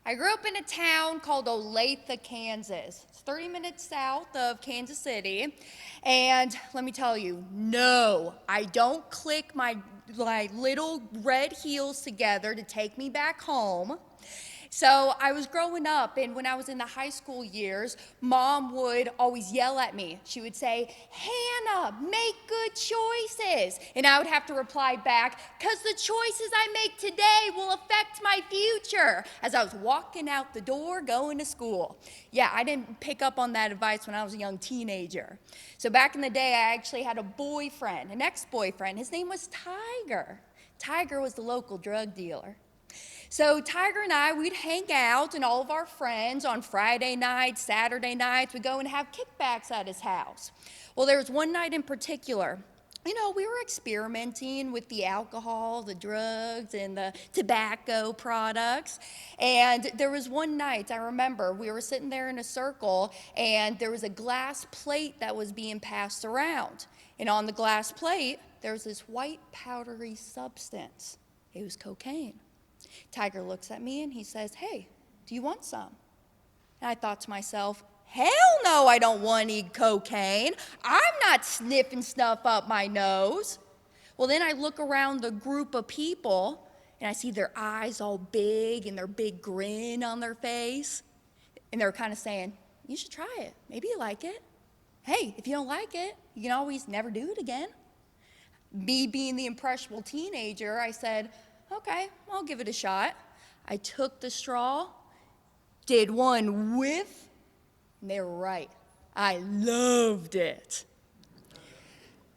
I grew up in a town called Olathe, Kansas. It's 30 minutes south of Kansas City. And let me tell you, no, I don't click my little red heels together to take me back home. So I was growing up, and when I was in the high school years, Mom would always yell at me. She would say, "Hannah, make good choices." And I would have to reply back, "Because the choices I make today will affect my future," as I was walking out the door going to school. Yeah, I didn't pick up on that advice when I was a young teenager. So back in the day, I actually had a boyfriend, an ex-boyfriend. His name was Tiger. Tiger was the local drug dealer. So Tiger and I, we'd hang out, and all of our friends on Friday nights, Saturday nights, we'd go and have kickbacks at his house. Well, there was one night in particular. We were experimenting with the alcohol, the drugs, and the tobacco products. And there was one night, I remember, we were sitting there in a circle, and there was a glass plate that was being passed around. And on the glass plate, there was this white powdery substance. It was cocaine. Tiger looks at me and he says, "Hey, do you want some?" And I thought to myself, hell no, I don't want any cocaine. I'm not sniffing stuff up my nose. Well, then I look around the group of people and I see their eyes all big and their big grin on their face. And they're kind of saying, "You should try it. Maybe you like it. Hey, if you don't like it, you can always never do it again." Me being the impressionable teenager, I said, "Okay, I'll give it a shot." I took the straw, did one whiff, and they were right. I loved it.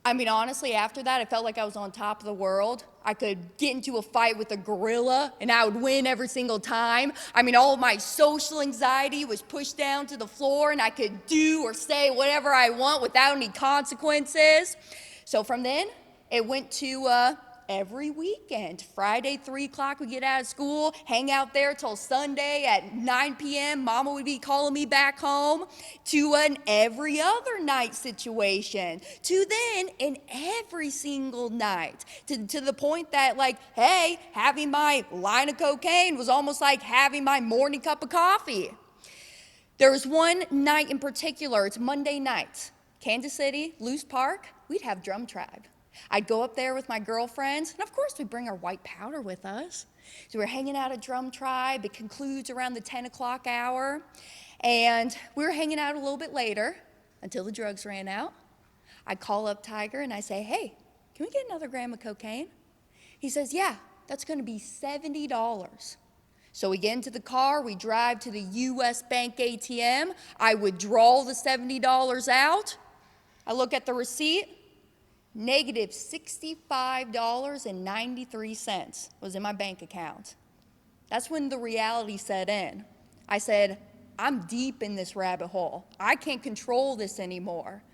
Honestly, after that, I felt like I was on top of the world. I could get into a fight with a gorilla, and I would win every single time. All of my social anxiety was pushed down to the floor, and I could do or say whatever I want without any consequences. So from then, it went to every weekend. Friday, 3 o'clock, we get out of school, hang out there till Sunday at 9 p.m. Mama would be calling me back home, to an every other night situation, to then an every single night, to the point that, hey, having my line of cocaine was almost like having my morning cup of coffee. There was one night in particular, it's Monday night, Kansas City, Loose Park, we'd have drum tribe. I'd go up there with my girlfriends, and of course we'd bring our white powder with us. So we're hanging out at Drum Tribe. It concludes around the 10 o'clock hour, and we were hanging out a little bit later until the drugs ran out. I call up Tiger and I say, "Hey, can we get another gram of cocaine?" He says, "Yeah, that's going to be $70. So we get into the car, we drive to the U.S. Bank ATM. I withdraw the $70 out. I look at the receipt. Negative $65.93 was in my bank account. That's when the reality set in. I said, I'm deep in this rabbit hole. I can't control this anymore.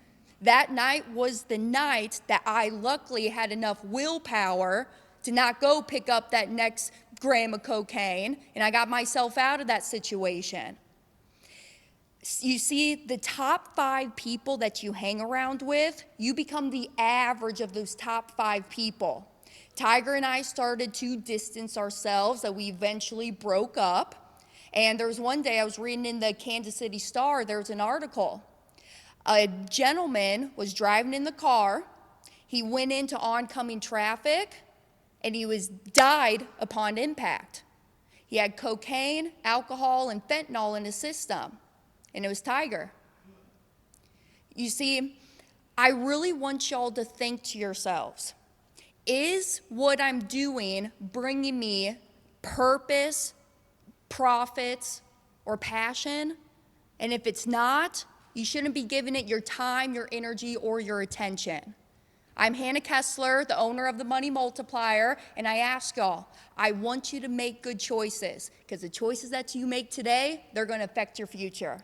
That night was the night that I luckily had enough willpower to not go pick up that next gram of cocaine, and I got myself out of that situation. You see, the top 5 people that you hang around with, you become the average of those top 5 people. Tiger and I started to distance ourselves, that we eventually broke up. And there was one day I was reading in the Kansas City Star, there was an article. A gentleman was driving in the car. He went into oncoming traffic, and he died upon impact. He had cocaine, alcohol, and fentanyl in his system. And it was Tiger. You see, I really want y'all to think to yourselves, is what I'm doing bringing me purpose, profits, or passion? And if it's not, you shouldn't be giving it your time, your energy, or your attention. I'm Hannah Kesler, the owner of the Money Multiplier, and I ask y'all, I want you to make good choices, because the choices that you make today, they're going to affect your future.